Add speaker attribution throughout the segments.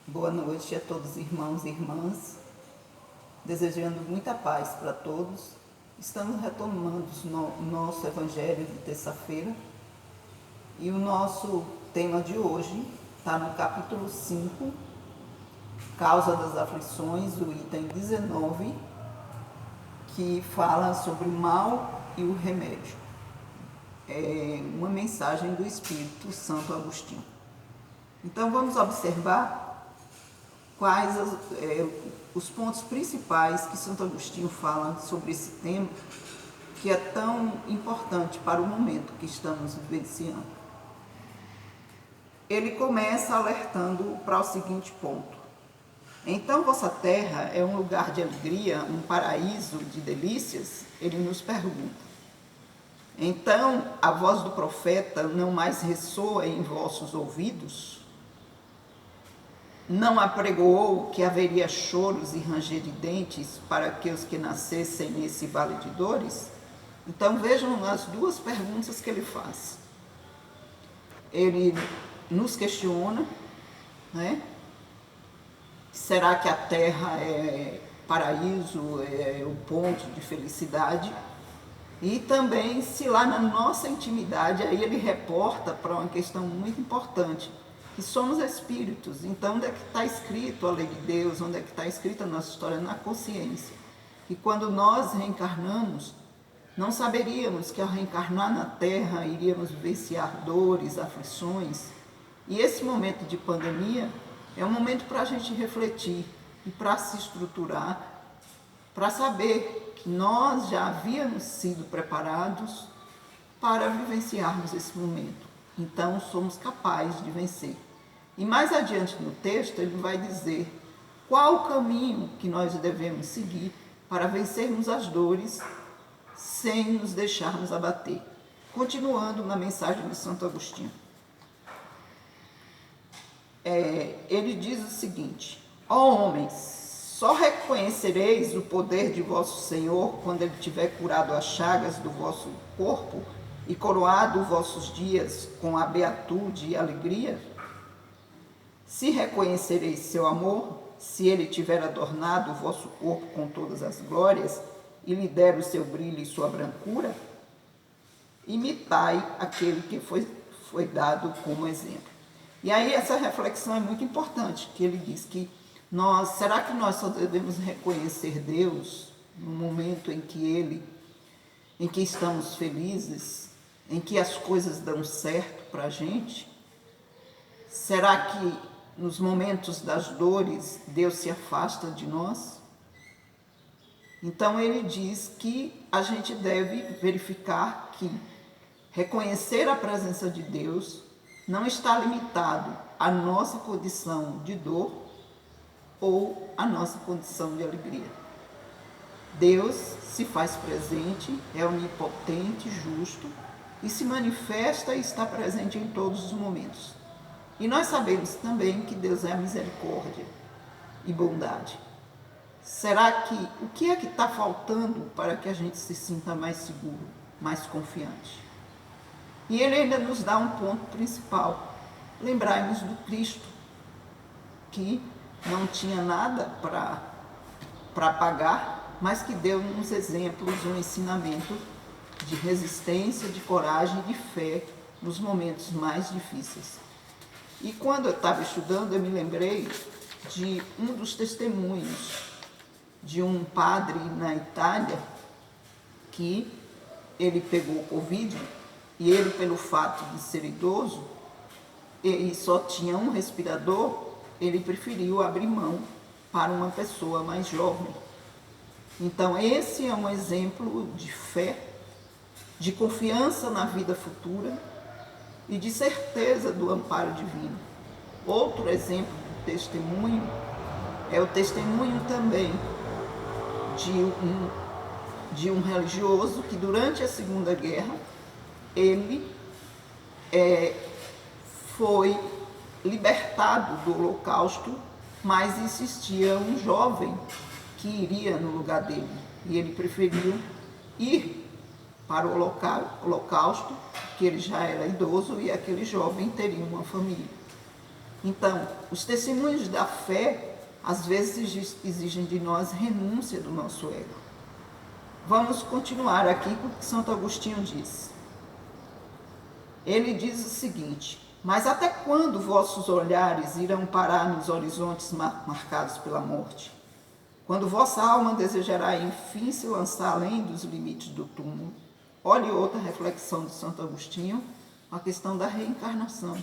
Speaker 1: Boa noite a todos os irmãos e irmãs, desejando muita paz para todos. Estamos retomando o nosso Evangelho de terça-feira e o nosso tema de hoje está no capítulo 5, Causa das Aflições, o item 19, que fala sobre o mal e o remédio. É uma mensagem do Espírito Santo Agostinho. Então vamos observar quais os pontos principais que Santo Agostinho fala sobre esse tema, que é tão importante para o momento que estamos vivenciando. Ele começa alertando para o seguinte ponto: então vossa terra é um lugar de alegria, um paraíso de delícias? Ele nos pergunta. Então a voz do profeta não mais ressoa em vossos ouvidos? Não apregoou que haveria choros e ranger de dentes para aqueles que nascessem nesse vale de dores? Então vejam as duas perguntas que ele faz. Ele nos questiona, né? Será que a terra é paraíso, é o ponto de felicidade? E também se lá na nossa intimidade, aí ele reporta para uma questão muito importante, que somos espíritos. Então onde é que está escrito a lei de Deus, onde é que está escrita a nossa história? Na consciência. E quando nós reencarnamos, não saberíamos que ao reencarnar na Terra iríamos vivenciar dores, aflições. E esse momento de pandemia é um momento para a gente refletir e para se estruturar, para saber que nós já havíamos sido preparados para vivenciarmos esse momento. Então somos capazes de vencer. E mais adiante no texto ele vai dizer qual o caminho que nós devemos seguir para vencermos as dores sem nos deixarmos abater. Continuando na mensagem de Santo Agostinho. Ele diz o seguinte: ó homens, só reconhecereis o poder de vosso Senhor quando ele tiver curado as chagas do vosso corpo e coroado vossos dias com a beatude e alegria? Se reconhecereis seu amor, se ele tiver adornado o vosso corpo com todas as glórias e lhe der o seu brilho e sua brancura, imitai aquele que foi dado como exemplo. E aí essa reflexão é muito importante, que ele diz que será que nós só devemos reconhecer Deus no momento em que estamos felizes, em que as coisas dão certo para a gente? Será que nos momentos das dores Deus se afasta de nós? Então ele diz que a gente deve verificar que reconhecer a presença de Deus não está limitado à nossa condição de dor ou à nossa condição de alegria. Deus se faz presente, é onipotente, justo e se manifesta e está presente em todos os momentos. E nós sabemos também que Deus é a misericórdia e bondade. Será que o que é que está faltando para que a gente se sinta mais seguro, mais confiante? E ele ainda nos dá um ponto principal. Lembrai-nos do Cristo, que não tinha nada para pagar, mas que deu nos exemplos um ensinamento de resistência, de coragem e de fé nos momentos mais difíceis. E quando eu estava estudando, eu me lembrei de um dos testemunhos de um padre na Itália, que ele pegou Covid e ele, pelo fato de ser idoso e só tinha um respirador, ele preferiu abrir mão para uma pessoa mais jovem. Então esse é um exemplo de fé, de confiança na vida futura e de certeza do amparo divino. Outro exemplo de testemunho é o testemunho também de um religioso que durante a Segunda Guerra ele foi libertado do Holocausto, mas existia um jovem que iria no lugar dele e ele preferiu ir para o Holocausto, que ele já era idoso e aquele jovem teria uma família. Então, os testemunhos da fé, às vezes, exigem de nós renúncia do nosso ego. Vamos continuar aqui com o que Santo Agostinho diz. Ele diz o seguinte: mas até quando vossos olhares irão parar nos horizontes marcados pela morte? Quando vossa alma desejará enfim se lançar além dos limites do túmulo? Olhe outra reflexão de Santo Agostinho, a questão da reencarnação.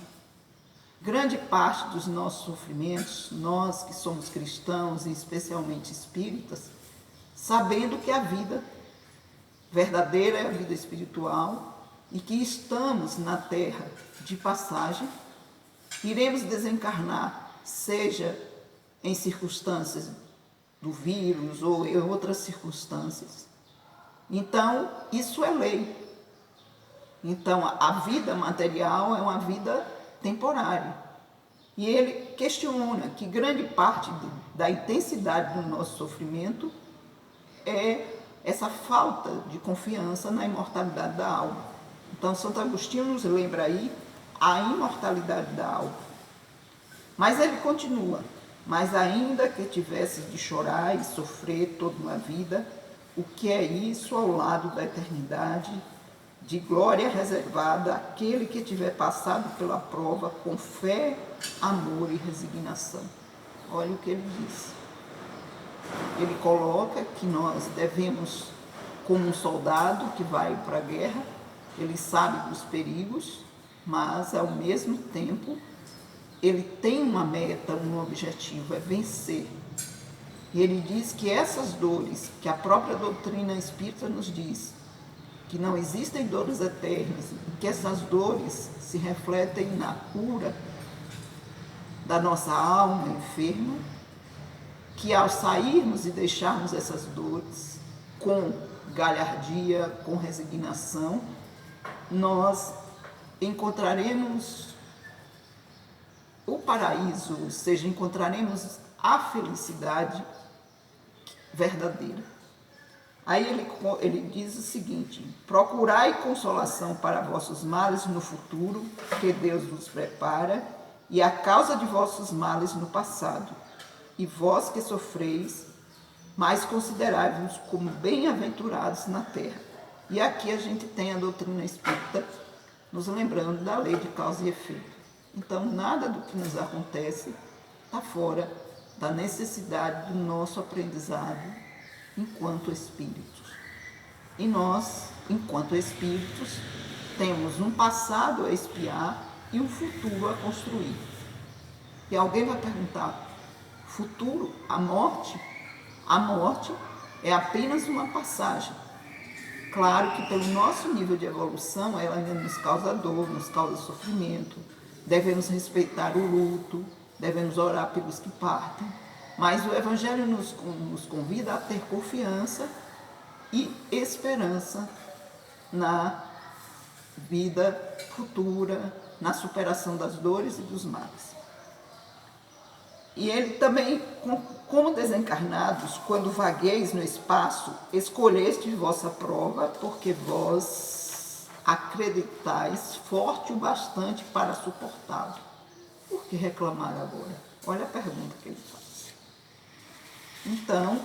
Speaker 1: Grande parte dos nossos sofrimentos, nós que somos cristãos e especialmente espíritas, sabendo que a vida verdadeira é a vida espiritual e que estamos na terra de passagem, iremos desencarnar, seja em circunstâncias do vírus ou em outras circunstâncias. Então, isso é lei. Então, a vida material é uma vida temporária. E ele questiona que grande parte da intensidade do nosso sofrimento é essa falta de confiança na imortalidade da alma. Então, Santo Agostinho nos lembra aí a imortalidade da alma. Mas ele continua: mas ainda que tivesses de chorar e sofrer toda uma vida, o que é isso ao lado da eternidade, de glória reservada àquele que tiver passado pela prova com fé, amor e resignação? Olha o que ele diz. Ele coloca que nós devemos, como um soldado que vai para a guerra, ele sabe dos perigos, mas ao mesmo tempo ele tem uma meta, um objetivo, é vencer. E ele diz que essas dores, que a própria doutrina espírita nos diz, que não existem dores eternas, e que essas dores se refletem na cura da nossa alma enferma, que ao sairmos e deixarmos essas dores com galhardia, com resignação, nós encontraremos o paraíso, ou seja, encontraremos a felicidade verdadeira. Aí ele diz o seguinte: procurai consolação para vossos males no futuro, que Deus vos prepara, e a causa de vossos males no passado. E vós que sofreis, mais considerai-vos como bem-aventurados na terra. E aqui a gente tem a doutrina espírita nos lembrando da lei de causa e efeito. Então, nada do que nos acontece está fora da necessidade do nosso aprendizado enquanto espíritos. E nós, enquanto espíritos, temos um passado a expiar e um futuro a construir. E alguém vai perguntar: futuro, a morte? A morte é apenas uma passagem. Claro que pelo nosso nível de evolução, ela ainda nos causa dor, nos causa sofrimento. Devemos respeitar o luto, devemos orar pelos que partem. Mas o Evangelho nos convida a ter confiança e esperança na vida futura, na superação das dores e dos males. E ele também, como desencarnados, quando vagueis no espaço, escolhestes vossa prova, porque vós acreditais forte o bastante para suportá-lo. Por que reclamar agora? Olha a pergunta que ele faz. Então,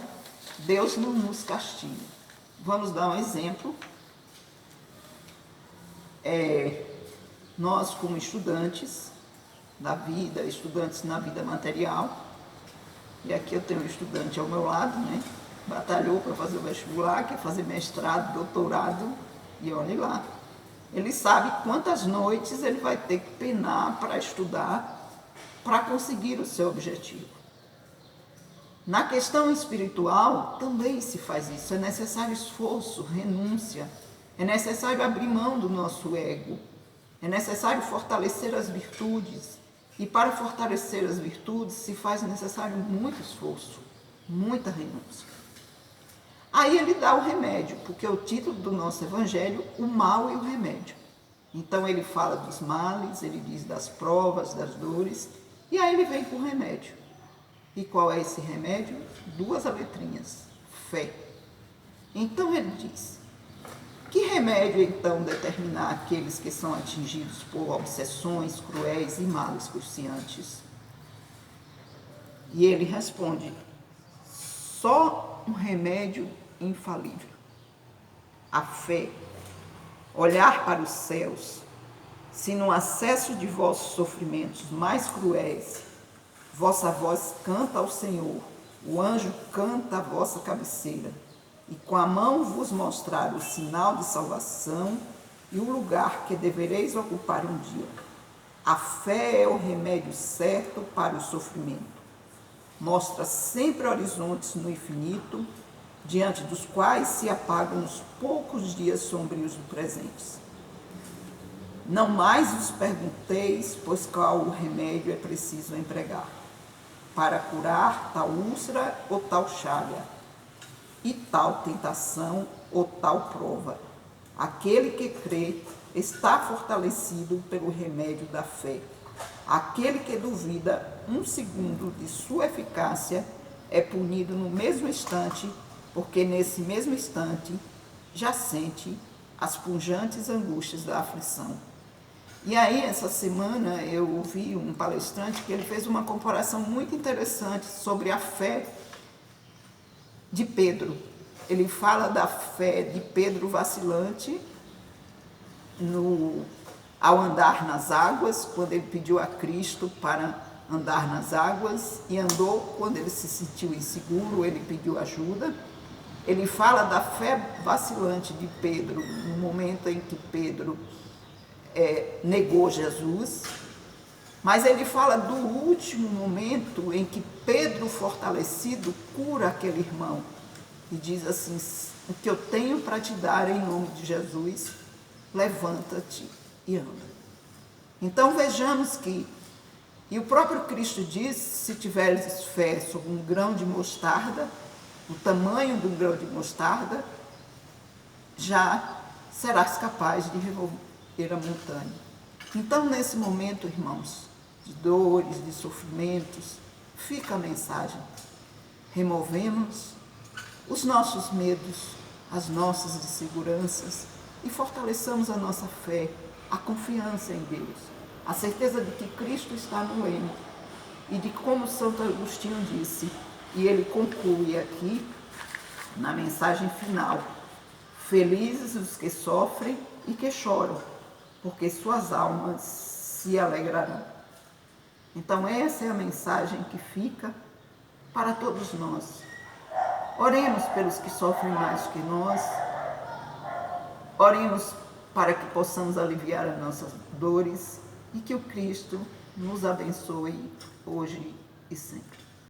Speaker 1: Deus não nos castiga. Vamos dar um exemplo. Nós, como estudantes da vida, estudantes na vida material, e aqui eu tenho um estudante ao meu lado, né? Batalhou para fazer o vestibular, quer fazer mestrado, doutorado, e olhe lá. Ele sabe quantas noites ele vai ter que penar para estudar, para conseguir o seu objetivo. Na questão espiritual, também se faz isso. É necessário esforço, renúncia. É necessário abrir mão do nosso ego. É necessário fortalecer as virtudes. E para fortalecer as virtudes, se faz necessário muito esforço, muita renúncia. Aí ele dá o remédio, porque o título do nosso evangelho, o mal e o remédio. Então ele fala dos males, ele diz das provas, das dores, e aí ele vem com o remédio. E qual é esse remédio? 2 letrinhas: fé. Então ele diz: Que remédio, então, determinar aqueles que são atingidos por obsessões cruéis e mal excruciantes? E ele responde: só um remédio infalível. A fé, olhar para os céus. Se no acesso de vossos sofrimentos mais cruéis, vossa voz canta ao Senhor, o anjo canta à vossa cabeceira, e com a mão vos mostrar o sinal de salvação e o lugar que devereis ocupar um dia. A fé é o remédio certo para o sofrimento. Mostra sempre horizontes no infinito, diante dos quais se apagam os poucos dias sombrios do presente. Não mais vos pergunteis, pois qual o remédio é preciso empregar, para curar tal úlcera ou tal chaga, e tal tentação ou tal prova. Aquele que crê está fortalecido pelo remédio da fé. Aquele que duvida um segundo de sua eficácia é punido no mesmo instante, porque nesse mesmo instante já sente as pujantes angústias da aflição. E aí, essa semana, eu ouvi um palestrante que ele fez uma comparação muito interessante sobre a fé de Pedro. Ele fala da fé de Pedro vacilante ao andar nas águas, quando ele pediu a Cristo para andar nas águas, e andou quando ele se sentiu inseguro, ele pediu ajuda. Ele fala da fé vacilante de Pedro, no momento em que Pedro negou Jesus, mas ele fala do último momento em que Pedro, fortalecido, cura aquele irmão e diz assim: o que eu tenho para te dar em nome de Jesus, levanta-te e anda. Então vejamos que, e o próprio Cristo diz, se tiveres fé sobre um grão de mostarda, o tamanho de um grão de mostarda, já serás capaz de remover a montanha. Então, nesse momento, irmãos, de dores, de sofrimentos, fica a mensagem: removemos os nossos medos, as nossas inseguranças e fortaleçamos a nossa fé, a confiança em Deus, a certeza de que Cristo está no reino e de como Santo Agostinho disse, e ele conclui aqui na mensagem final: felizes os que sofrem e que choram, porque suas almas se alegrarão. Então essa é a mensagem que fica para todos nós. Oremos pelos que sofrem mais que nós, oremos para que possamos aliviar as nossas dores e que o Cristo nos abençoe hoje e sempre.